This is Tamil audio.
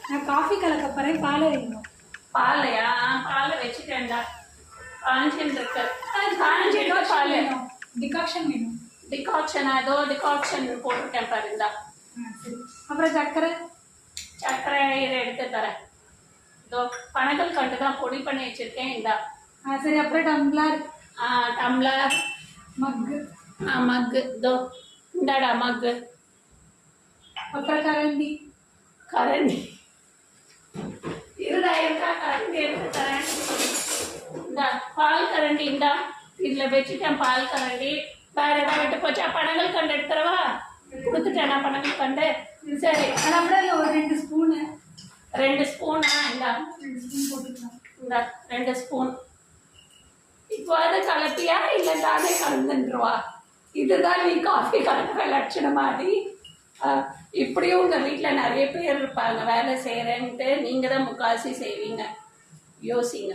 நான் காஃபி கலக்க போகிறேன், பால் வேணும். பாலையா? பாலை வச்சுட்டேன்டா. காஞ்சின்னு இருக்கு. காஞ்சிட்டு பால் வேணும், டிகாக்ஷன் வேணும். டிகாக்ஷன் ஏதோ டிகாக்ஷன் போட்டுட்டேன் பாருந்தா. சரி. அப்புறம் சர்க்கரை? சர்க்கரை இதை எடுத்து தரேன். இதோ பனகல் கண்டு தான் பொடி பண்ணி வச்சிருக்கேன். இந்தா. சரி. அப்புறம் டம்ளர்? டம்ளர், மக்கு. மக்கு இதோ இந்தாடா மக்கு. அப்புறம் கரண்டி? கரண்டி இருடா, இருக்கா கரண்டி எடுத்து தரேன். இந்தா பால் கரண்டி. இந்தா இதில் வச்சுட்டேன் பால் கரண்டி. வேற ஏதாவது விட்டு போச்சா? பனங்கள் கண்டு எடுத்துறவா? கொடுத்துட்டேனா பனங்கள் கண்டு? சரி. அப்படியே ஒரு 2 ஸ்பூனு. 2 ஸ்பூனா? இந்தா 2 ஸ்பூன் போட்டுக்கலாம். இந்தா 2 ஸ்பூன். இப்போ அது கலப்பியா இல்லை தானே கலந்துருவா? இதுதான் நீ காஃபி கலக்கிற லட்சணம் மாதிரி. இப்படியும் உங்கள் வீட்டில் நிறைய பேர் இருப்பாங்க வேலை செய்கிறேன்ட்டு. நீங்கள் தான் முக்காசி செய்வீங்க. யோசிங்க.